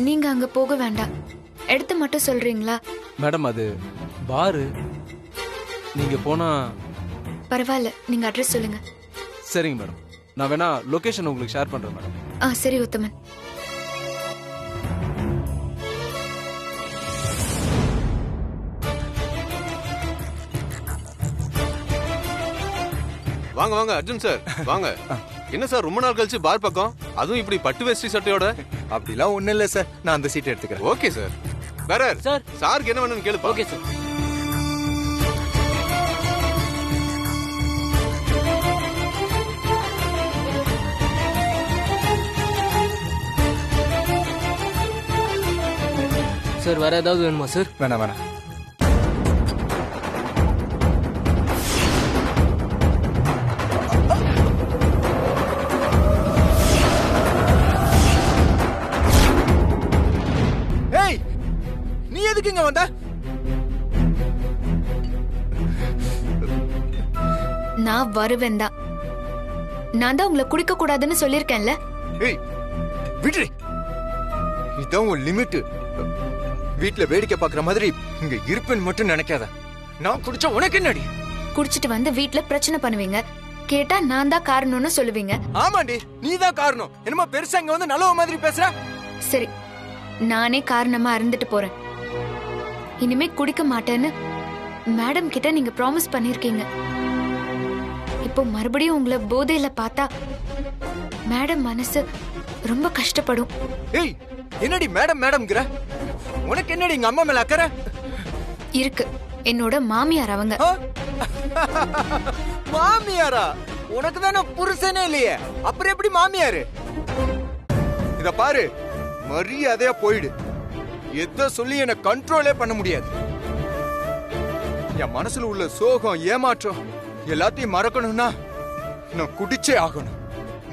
நீங்க அங்க போக வேண்டாம். எடுத்து மட்டும் சொல்றீங்களா? மேடம் அது பாரு, நீங்க போனா. பரவாயில்ல, நீங்க அட்ரஸ் சொல்லுங்க. சரிங்க மேடம், நான் வேணா லொகேஷன் உங்களுக்கு ஷேர் பண்றேன் மேடம். சரி உத்தமன். வாங்க வாங்க அர்ஜுன் சார் வாங்க. என்ன சார் ரொம்ப நாள் கழிச்சு பார் பக்கம், அதுவும் இப்படி பட்டு வேஷ்டி சட்டையோட? அப்படிலாம் ஒண்ணும் இல்ல சார், நான் அந்த சீட் எடுத்துக்கிறேன். Okay sir. வேற சார் சாருக்கு என்ன வேணும்னு கேளுப்பா. Okay sir. சார் வேற ஏதாவது வேணுமா சார்? வேணாம் வேணாம். ஏய், நீ எதுக்கு இங்க வந்த? நான் வருவேன் தான். நான் தான் உங்களை குடிக்க கூடாதுன்னு சொல்லிருக்கேன்ல. ஏய் விடு, இதான் உன் லிமிட். வீட்ல வேடிக்கை பாக்குற மாதிரி இங்க இருப்பேன்னு மட்டும் நினைக்காத. நான் குடிச்சா உனக்கு என்னடி? குடிச்சிட்டு வந்து வீட்ல பிரச்சனை பண்ணுவீங்க. கேட்டா நான் தான் காரணம்னு சொல்லுவீங்க. ஆமாண்டி, நீதான் காரணம். என்னமோ பெருசா இங்க வந்து நல்லவ மாதிரி பேசுற. சரி, நானே காரணமா இருந்துட்டு போறேன். இனிமே குடிக்க மாட்டேன்னு மேடம் கிட்ட நீங்க ப்ராமிஸ் பண்ணிருக்கீங்க. இப்போ மறுபடியும் உங்களை போதையில பார்த்தா மேடம் மனசு ரொம்ப கஷ்டப்படும். ஏய், என்னடி மேடம் மேடம்ங்கற? உனக்கு என்னடி எங்க அம்மா மேல அக்கறை இருக்கு? என்னோட மாமியார் அவங்க. மாமியாரா? உனக்கு தானே புருஷனே இல்லையே, அப்புறம் எப்படி மாமியாரு? இத பாரு, மரியாதையா போயிடு. எத சொல்லி என்ன கண்ட்ரோலே பண்ண முடியாது. என் மனசுல உள்ள சோகம், ஏமாற்றம் எல்லாத்தையும் மறக்கணும்னா நான் குடிச்சே ஆகணும்.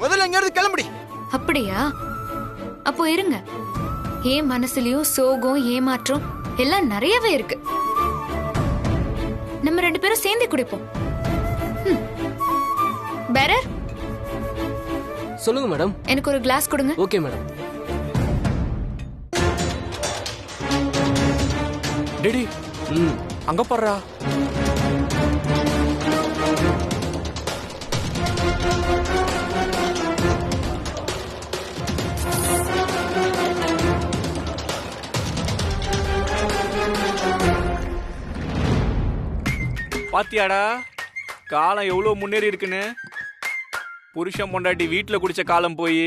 முதல்ல இங்க இருந்து கிளம்புடி. அப்படியா? அப்போ இருங்க. என் மனசுலயும் சோகம், ஏமாற்றம் எல்லாம் நிறையவே இருக்கு. நம்ம 2 பேரும் சேர்ந்து குடிப்போம். பேரர், சொல்லுங்க மேடம். எனக்கு ஒரு கிளாஸ் கொடுங்க. Okay madam. டேடி அங்க பாடுறா. பாத்தியாடா காலம் எவ்வளவு முன்னேறி இருக்குன்னு. புருஷன் பொண்டாட்டி வீட்டுல குடிச்ச காலம் போய்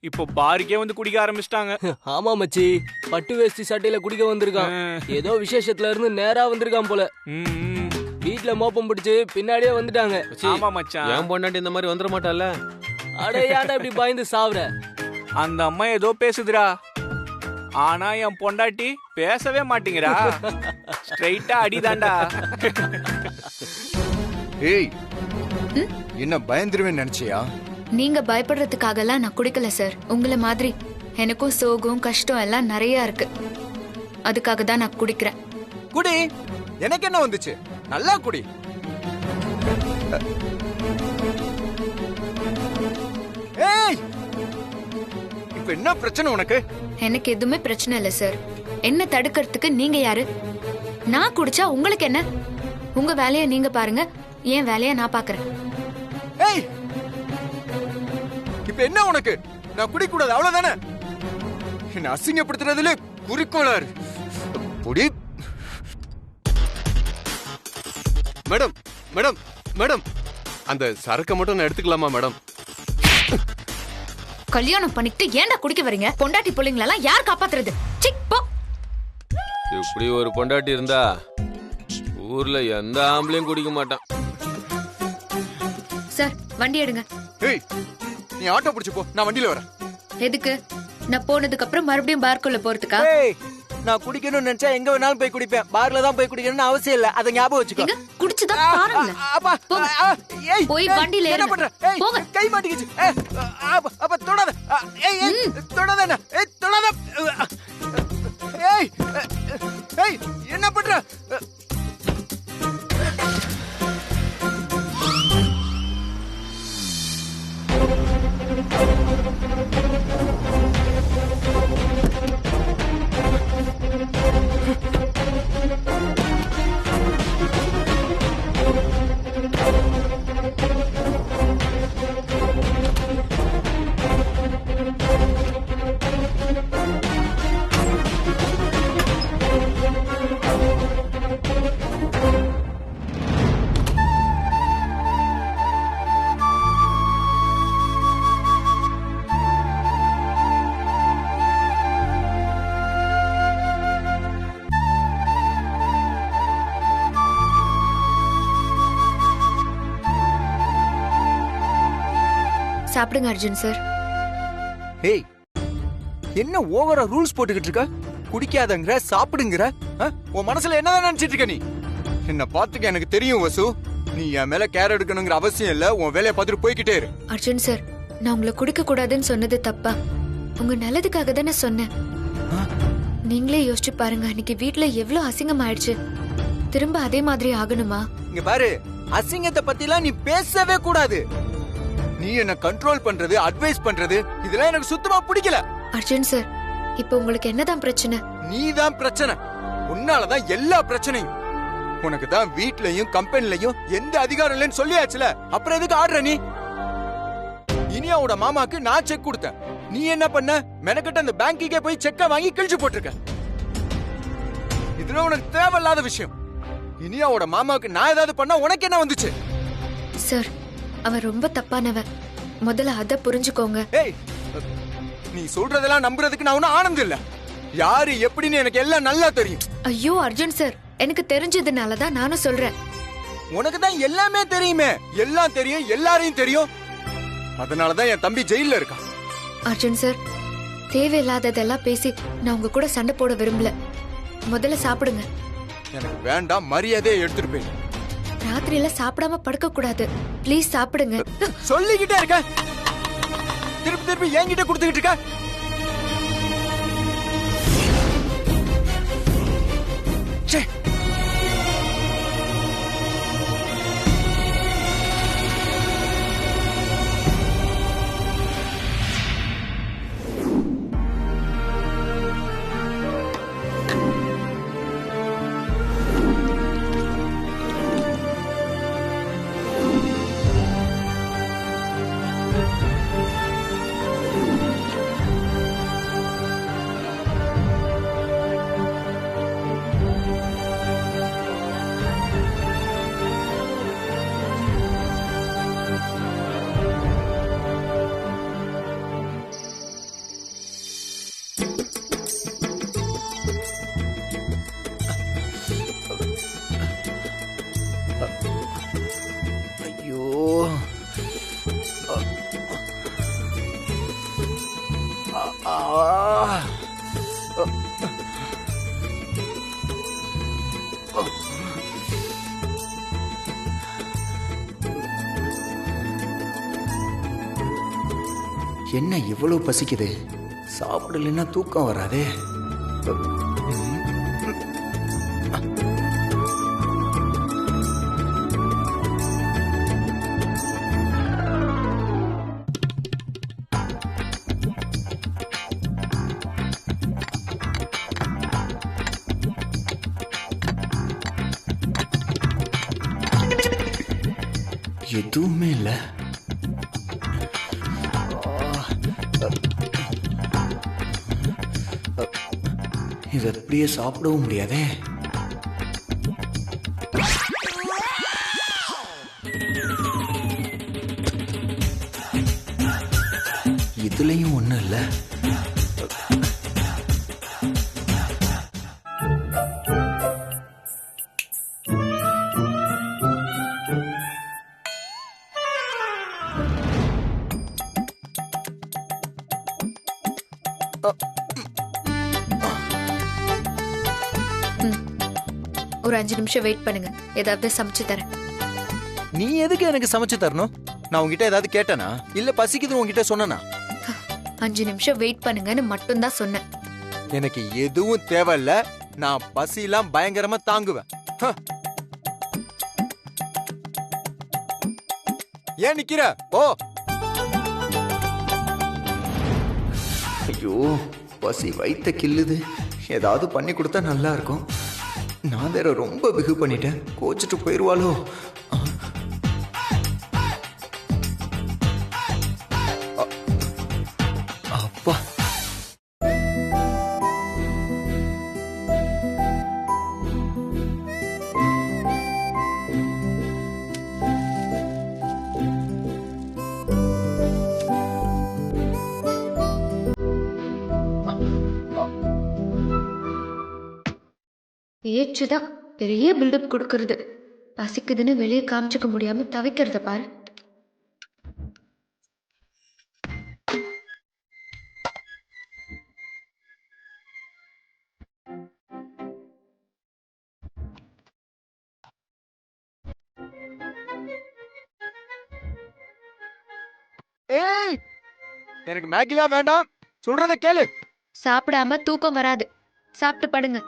இப்போ பாருக்கே வந்து குடிக்க ஆரம்பிச்சிட்டாங்க. ஆமா மச்சி, பட்டு வேஷ்டி சட்டையில குடிக்க வந்திருக்கான். ஏதோ விசேஷத்துல இருந்து நேரா வந்திருக்கான் போல. வீட்டுல மோப்பம் பிடிச்சு பின்னாடியே வந்துட்டாங்க. ஆமா மச்சான், என் பொண்டாட்டி இந்த மாதிரி வந்துட மாட்டால. அட ஏன்டா இப்படி பயந்து சாவுற? அந்த அம்மா ஏதோ பேசுதுடா, ஆனா என் பொண்டாட்டி பேசவே மாட்டேங்கிறா. ஸ்ட்ரைட்டா அடிதாண்டா. ஏய், என்ன பயந்துருவேன்னு நினைச்சியா? நீங்க பயப்படுறதுக்காக எல்லாம் நான் குடிக்கல சார். உங்களை மாதிரி எனக்கும் சோகம், கஷ்டம் எல்லாம் நிறைய இருக்கு. அதுக்காக தான் நான் குடிக்கிறேன். குடி, எனக்கு என்ன வந்துச்சு? நல்லா குடி. ஏய், இப்ப என்ன பிரச்சனை உனக்கு? எனக்கு எதுவுமே பிரச்சனை இல்ல சார். என்ன தடுக்கிறதுக்கு நீங்க யாரு? நான் குடிச்சா உங்களுக்கு என்ன? உங்க வேலையை நீங்க பாருங்க, என் வேலையை நான் பாக்குறேன். ஏய், இப்ப என்ன உனக்கு? நான் குடிக்க கூடாது அவ்வளவுதானே? என்ன அசிங்கப்படுத்துறதுல குறிக்கோளாரு. குடி. மேடம் மேடம் மேடம், அந்த சரக்க மட்டும் நான் எடுத்துக்கலாமா மேடம்? கல்யாணம் பண்ணிட்டு ஏன்டா குடிக்க வரீங்க? பொண்டாட்டி பிள்ளைங்களெல்லாம் யார் காப்பாத்துறது? சிக் போ. இப்படி ஒரு பொண்டாட்டி இருந்தா ஊர்ல எந்த ஆம்பளையும் குடிக்க மாட்டான். சார், வண்டி எடுங்க. ஏய், நீ ஆட்டோ பிடிச்சு போ, நான் வண்டியில வரேன். எதுக்கு? நான் போனதுக்கு அப்புறம் மறுபடியும் பார்க்குள்ள போறதுக்கா? ஏய், நான் குடிக்கணும்னு நினைச்சா எங்க வேணாலும் போய் குடிப்பேன். பார்ல தான் போய் குடிக்கணும்னு அவசியம் இல்ல. அத ஞாபகம் வச்சுக்கோ. எங்க குடிச்சுதான் பாருங்க. அப்பா, போங்க. ஏய், போய் வண்டியில என்ன ஏறுங்க. பண்ற? ஏய், போங்க. கை மாட்டிக்கிச்சு. அப்ப தொடாத. ஏய், ஏய், தொடாத என்ன? ஏய், தொடாத. ஏய், ஏய், என்ன பண்ற? சாப்பிடுங்க அர்ஜுன் சார். ஏய், என்ன ஓவரா ரூல்ஸ் போட்டுக்கிட்டு இருக்க? குடிக்காதங்கிற, சாப்பிடுங்கிற. உன் மனசுல என்னதான் நினைச்சிட்டு இருக்க நீ? என்ன பாத்துக்க, எனக்கு தெரியும் வசு. நீ என் மேல கேர் எடுக்கணுங்கிற அவசியம் இல்ல. உன் வேலையை பார்த்துட்டு போய்கிட்டே இரு. அர்ஜுன் சார், நான் உங்களை குடிக்க கூடாதுன்னு சொன்னது தப்பா? உங்க நல்லதுக்காக தானே சொன்னேன். நீங்களே யோசிச்சு பாருங்க, அன்னைக்கு வீட்ல எவ்வளவு அசிங்கம் ஆயிடுச்சு. திரும்ப அதே மாதிரி ஆகணுமா? இங்க பாரு, அசிங்கத்தை பத்திலாம் நீ பேசவே கூடாது. நீ என்ன கண்ட்ரோல் பண்றது, அட்வைஸ் பண்றது, இதெல்லாம் எனக்கு சுத்தமா பிடிக்கல. அர்ஜுன் சார், இப்ப உங்களுக்கு என்னதான் பிரச்சனை? நீதான் பிரச்சனை. உன்னாலதான் எல்லா பிரச்சனையும். உனக்கு தான் வீட்லயும் கம்பெனிலையும் எந்த அதிகாரம் இல்லைன்னு சொல்லியாச்சுல, அப்புறம் எதுக்கு ஆடுற நீ? இனியாவோட மாமாக்கு நான் செக் கொடுத்தேன். நீ என்ன பண்ண? மெனக்கிட்ட அந்த பேங்குக்கே போய் செக்க வாங்கி கிழிச்சு போட்டிருக்க. இதுல உனக்கு தேவையில்லாத விஷயம். இனியாவோட மாமாவுக்கு நான் ஏதாவது பண்ணா உனக்கு என்ன வந்துச்சு? சார், அவன் ரொம்ப தப்பானவன். முதல்ல அத புரிஞ்சுக்கோங்க. ஏய், நீ சொல்றதெல்லாம் நம்புறதுக்கு நான் ஒன்னும் ஆனந்தம் இல்ல. யாரு எப்படின்னு எனக்கு எல்லாம் நல்லா தெரியும். ஐயோ அர்ஜுன் சார், எனக்கு தெரிஞ்சதுனாலதான் நானும் சொல்றேன். உனக்கு தான் எல்லாமே தெரியுமே. எல்லாம் தெரியும், எல்லாரையும் தெரியும். அதனாலதான் என் தம்பி ஜெயில இருக்கான். அர்ஜுன் சார், தேவையில்லாததெல்லாம் பேசி நான் உங்க கூட சண்டை போட விரும்பல. முதல்ல சாப்பிடுங்க. எனக்கு வேண்டாம், மரியாதையை எடுத்துட்டு போய். ராத்திரியில சாப்பிடாம படுக்க கூடாது. ப்ளீஸ் சாப்பிடுங்க. சொல்லிக்கிட்டே இருக்க, திருப்பி திருப்பி என்கிட்ட கொடுத்துக்கிட்டு இருக்க. ச்சே. என்ன இவ்வளவு பசிக்குது? சாப்பிடலன்னா தூக்கம் வராதே. எதுவுமே இல்ல. இது அப்படியே சாப்பிடவும் முடியாதே. இதுலயும் ஒண்ணும் இல்ல. ஒரு 5 நிமிஷம் வெயிட் பண்ணுங்க, ஏதாவது சமைச்சு தரேன். நீ எதுக்கு எனக்கு சமைச்சு தரணும்? நான் உங்ககிட்ட ஏதாவது கேட்டனா? இல்ல பசிக்குது உங்ககிட்ட சொன்னனா? 5 நிமிஷம் வெயிட் பண்ணுங்கன்னு மட்டும்தான் சொன்னேன். எனக்கு எதுவும் தேவையில்ல. நான் பசிலாம் பயங்கரமா தாங்குவேன். ஏன் நிக்கிற? ஓ, ஐயோ, பசி வயித்த கில்லுது. ஏதாவது பண்ணி கொடுத்தா நல்லா இருக்கும். நான் வேற ரொம்ப பிகு பண்ணிட்டேன். கோச்சிட்டு போயிருவாளோ? அப்பா, பேச்சுதான் பெரிய பில்டப் கொடுக்கறது. பசிக்குதுன்னு வெளியே காமிச்சுக்க முடியாம தவிக்கிறத பாரு. ஏய் எனக்கு மேகிலாம் வேண்டாம், சொல்றத கேளு. சாப்பிடாம தூக்கம் வராது. சாப்பிட்டு படுங்க.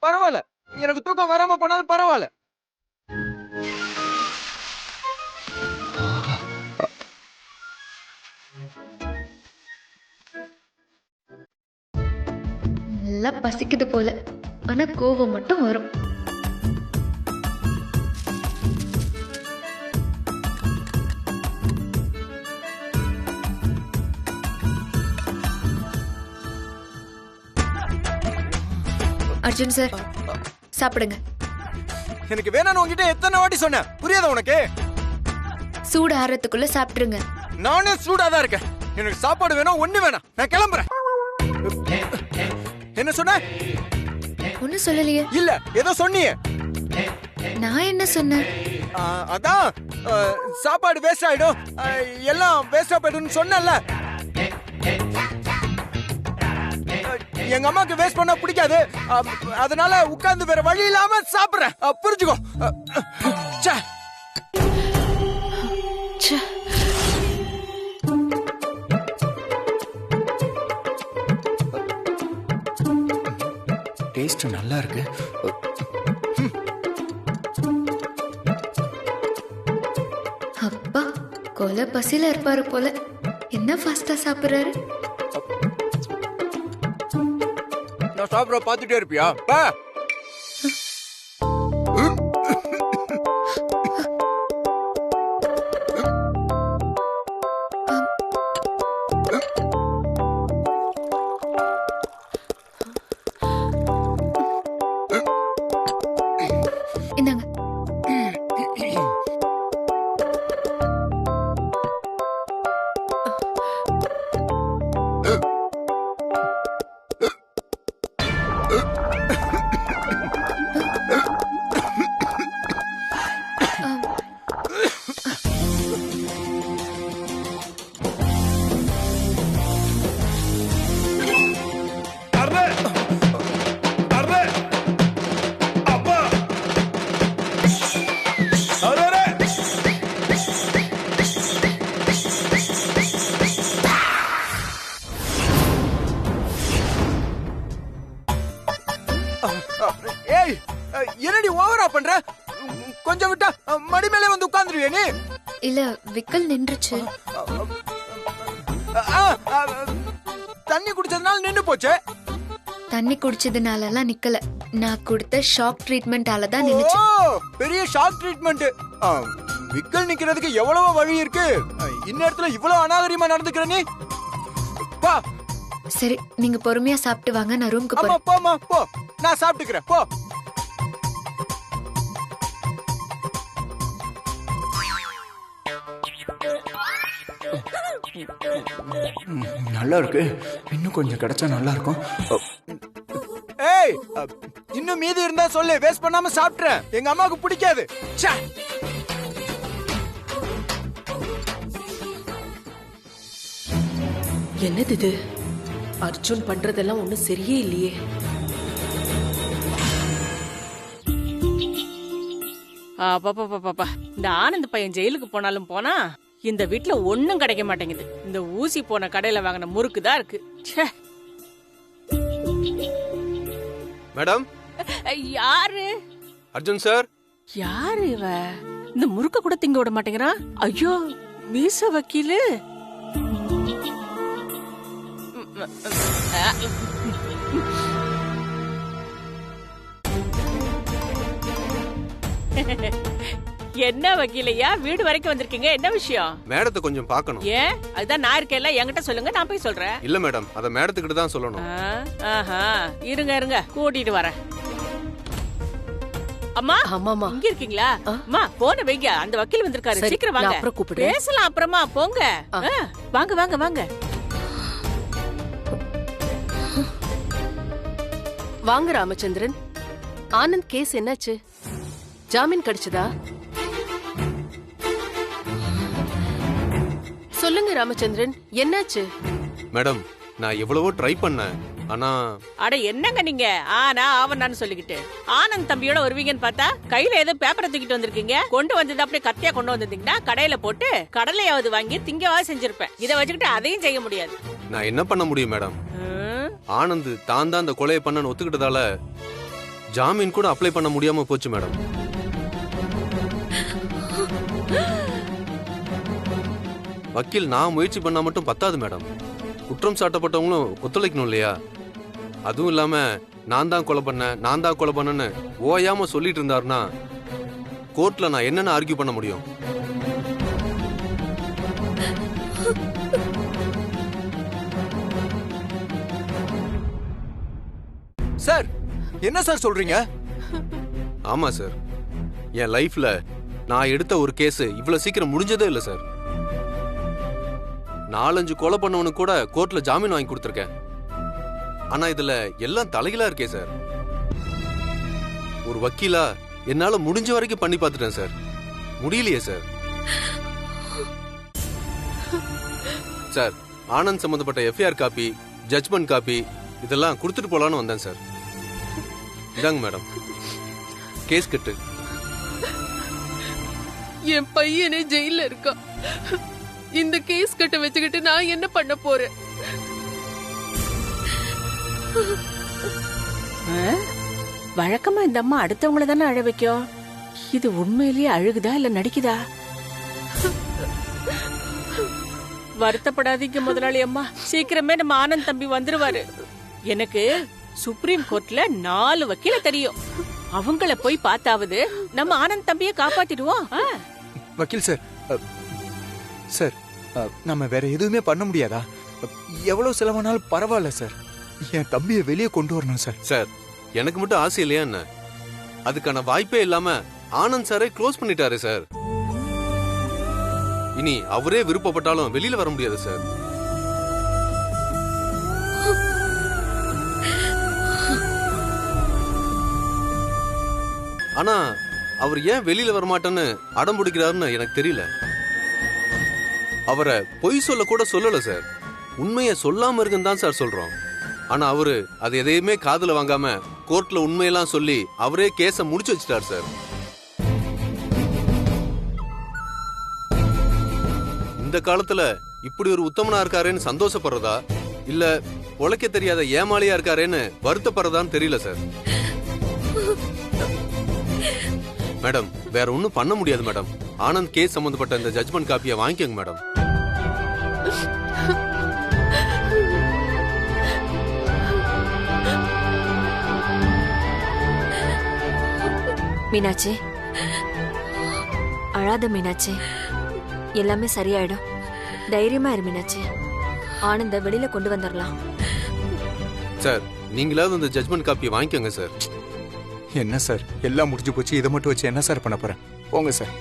பரவாயில்ல, எனக்கு தூக்கம் வராம போனாலும் பரவாயில்ல. நல்லா பசிக்குது போல, ஆனா கோவம் மட்டும் வரும். அர்ஜுன் சார், சாப்பிடுங்க. எனக்கு வேணும்னு உங்ககிட்ட எத்தனை வாட்டி சொன்னேன், புரியாத உனக்கு? சூடு ஆறதுக்குள்ள சாப்பிட்டுருங்க. நானே சூடாதான் இருக்கேன். எனக்கு சாப்பாடு வேணும், ஒண்ணு வேணாம், நான் கிளம்புறேன். என்ன சொன்ன? ஒன்னும் சொல்லலையே. இல்ல, ஏதோ சொன்னியே. நான் என்ன சொன்னேன்? அதான் சாப்பாடு வேஸ்ட் ஆயிடும், எல்லாம் வேஸ்டா போயிடும் சொன்னல. எங்க அம்மாக்கு வேஸ்ட் பண்ண பிடிக்காது, அதனால உட்கார்ந்து வேற வழி இல்லாம சாப்பிடுறேன். புரிஞ்சுக்கோ. டேஸ்ட் நல்லா இருக்கு. அப்பா கொலை பசியில இருப்பாரு போல. என்ன ஃபாஸ்டா சாப்பிடுறாரு. நான் சாப்பிட பாத்துட்டே இருப்பியா? இந்தாங்க. ஏய், என்னடி ஓவரா பண்ற? கொஞ்சம் விட்டா மடி மேலே வந்து உட்கார்ந்துருவே நீ. இல்ல, விக்கல் நின்றுச்சு. தண்ணி குடிச்சதுனால நின்னு போச்சு. தண்ணி குடிச்சதுனால எல்லாம் நிக்கல. நான் கொடுத்த ஷாக் ட்ரீட்மெண்டால தான் நின்னுச்சு. பெரிய ஷாக் ட்ரீட்மெண்ட். விக்கல் நிக்கிறதுக்கு எவ்வளவோ வழி இருக்கு. இந்நேரத்துல இவ்வளவு அநாகரிகமா நடந்துக்கிற நீ. பா. சரி, நீங்க பொறுமையா சாப்பிட்டு வாங்க, நான் ரூமுக்கு அம்மா போறேன். போமா போ, நான் சாப்பிட்டுக்கிறேன் போ. நல்லா இருக்கு, இன்னும் கொஞ்சம் கிடைச்சா நல்லா இருக்கும். ஏய், இன்னும் மீதி இருந்தா சொல்லு, வேஸ்ட் பண்ணாம சாப்பிட்டுறேன். எங்க அம்மாவுக்கு பிடிக்காது. என்னது இது? அர்ஜுன் பண்றதெல்லாம் ஒண்ணும் சரியே இல்லையே. பாப்பா இந்த ஆனந்த் பையன் ஜெயிலுக்கு போனாலும் போனா இந்த வீட்டுல ஒண்ணும் கிடைக்க மாட்டேங்குது. இந்த ஊசி போன கடையில வாங்கின முறுக்கு தான் இருக்கு. மேடம். யாரு? அர்ஜுன் சார். யாரு இவ? இந்த முறுக்க கூட திங்க விட மாட்டேங்கிறான். ஐயோ, மீச வக்கீலு. என்ன வக்கீலையா, வீடு வரைக்கும் வந்திருக்கீங்க, என்ன விஷயம்? மேடத்தை கொஞ்சம் பார்க்கணும். ஏன்? அதுதான் நான் இருக்கேன்ல, என்கிட்ட சொல்லுங்க, நான் போய் சொல்றேன். இல்ல மேடம், அத மேடத்துக்கிட்ட தான் சொல்லணும். இருங்க கூட்டிட்டு வரேன். அம்மா, ஆமாமா, இங்க இருக்கீங்களா? அம்மா போன வைங்க, அந்த வக்கீல் வந்திருக்காரு, சீக்கிரம் வாங்க. அப்புறம் கூப்பிடு, பேசலாம் அப்புறமா. போங்க. வாங்க வாங்க வாங்க வாங்க. ராமச்சந்திரன், ஆனந்த் கேஸ் என்னாச்சு? ஜாமீன் கிடைச்சதா? சொல்லுங்க ராமச்சந்திரன், என்னாச்சு? மேடம், நான் எவ்வளவோ ட்ரை பண்ணேன், ஆனா அட என்னங்க நீங்க ஆனா ஆவனான்னு சொல்லிக்கிட்டு ஆனந்த் தம்பியோட வருவீங்கன்னு பார்த்தா கையில ஏதோ பேப்பரை தூக்கிட்டு வந்திருக்கீங்க. கொண்டு வந்தது அப்படியே கத்தியா கொண்டு வந்திருந்தீங்கன்னா கடையில போட்டு கடலையாவது வாங்கி திங்கவாது செஞ்சிருப்பேன். இதை வச்சுக்கிட்டு அதையும் செய்ய முடியாது. நான் என்ன பண்ண முடியும் மேடம்? ஆனந்த் தான் தான் அந்த கொலையை பண்ணன்னு ஒத்துக்கிட்டதால ஜாமீன் கூட அப்ளை பண்ண முடியாம போச்சு மேடம். வக்கீல் நான் முயற்சி பண்ணா மட்டும் பத்தாது மேடம். குற்றம் சாட்டப்பட்டவங்களும் ஒத்துழைக்கணும் இல்லையா? அதுவும் இல்லாம நான் தான் கொலை பண்ணேன்னு ஓயாம சொல்லிட்டு இருந்தாருன்னா கோர்ட்ல நான் என்னென்ன ஆர்கியூ பண்ண முடியும்? சார் என்ன சார் சொல்றீங்க? ஆமா சார், என் லைஃப்ல நான் எடுத்த ஒரு கேஸ் இவ்வளவு சீக்கிரம் முடிஞ்சதே இல்லை சார். 4-5 கொலை பண்ணவனுக்கு கூட கோர்ட்ல ஜாமீன் வாங்கி கொடுத்துருக்கேன். ஆனா இதுல எல்லாம் தலைகீழா இருக்கே சார். ஒரு வக்கீலா என்னால முடிஞ்ச வரைக்கும் பண்ணி பார்த்துட்டேன் சார். முடியலையே சார். சார், ஆனந்த் சம்பந்தப்பட்ட எஃப்ஐஆர் காப்பி, ஜட்ஜ்மெண்ட் காப்பி இதெல்லாம் கொடுத்துட்டு போலான்னு வந்தேன் சார். இதாங்க மேடம் கேஸ் கட்டு. என் பையனே ஜெயில இருக்கா. இந்த கேஸ் கட்ட வச்சுக்கிட்டு நான் என்ன பண்ண போறேன்? வழக்கமா இந்த அம்மா அடுத்தவங்கள தானே அழ வைக்கும். இது உண்மையிலேயே அழுகுதா இல்ல நடிக்குதா? வருத்தப்படாதீங்க முதலாளி அம்மா, சீக்கிரமே நம்ம ஆனந்த் தம்பி வந்துருவாரு. எனக்கு சுப்ரீம் கோர்ட்ல 4 வக்கீல தெரியும். அவங்கள போய் பார்த்தாவது நம்ம ஆனந்த் தம்பியை காப்பாத்திடுவோம். வக்கீல் சார், சார் நம்ம வேற எதுவுமே பண்ண முடியாதா? எவ்வளவு செலவானாலும் பரவாயில்ல சார். என் தம்பியை வெளியே கொண்டு வரணும் சார். சார், எனக்கு மட்டும் ஆசை இல்லையா என்ன? அதுக்கான வாய்ப்பே இல்லாம ஆனந்த் சாரை க்ளோஸ் பண்ணிட்டாரு சார். இனி அவரே விருப்பப்பட்டாலும் வெளியில வர முடியாது சார். ஆனா அவர் ஏன் வெளியில வரமாட்டேன்னு அடம் பிடிக்கிறாருன்னு எனக்கு தெரியல. அவரை பொய் சொல்ல கூட சொல்லல சார். உண்மையை சொல்லாம இருக்குன்னு தான் சார் சொல்றோம். ஆனா அவரு அது எதையுமே காதுல வாங்காம கோர்ட்ல உண்மையெல்லாம் சொல்லி அவரே கேஸ முடிச்சு வச்சிட்டார் சார். இந்த காலத்துல இப்படி ஒரு உத்தமனா இருக்காருன்னு சந்தோஷப்படுறதா இல்ல உழைக்க தெரியாத ஏமாளியா இருக்காருன்னு வருத்தப்படுறதான்னு தெரியல சார். மேடம், வேற ஒன்னும் பண்ண முடியாது மேடம். ஆனந்த் கேஸ் சம்பந்தப்பட்ட இந்த ஜட்ஜ்மெண்ட் காப்பியை வாங்கிக்கோங்க மேடம். மீனாட்சி, அழாத மீனாட்சி, எல்லாமே சரியாயிடும். தைரியமா இரு மீனாட்சி. ஆனந்த வெளியில கொண்டு வந்துடலாம். சார், நீங்களாவது இந்த ஜட்ஜ்மெண்ட் காப்பியை வாங்கிக்கோங்க சார். என்ன சார், எல்லாம் முடிஞ்சு போச்சு. இதை மட்டும் வச்சு என்ன சார் பண்ண போறேன்? போங்க சார்.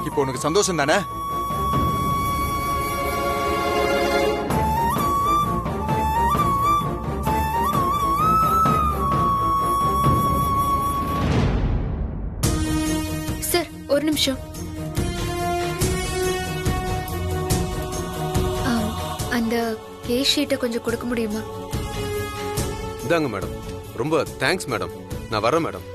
இப்போ உனக்கு சந்தோஷம் தானே? சார், ஒரு நிமிஷம். அந்த கேஸ் ஷீட்டை கொஞ்சம் கொடுக்க முடியுமா? இதாங்க மேடம். ரொம்ப தேங்க்ஸ் மேடம். நான் வரேன் மேடம்.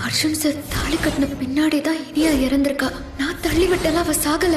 அர்ஜுன் சார் தாலி கட்டின பின்னாடிதான் இனியா இறந்திருக்கா. நான் தள்ளி விட்டலாம், அவ சாகல.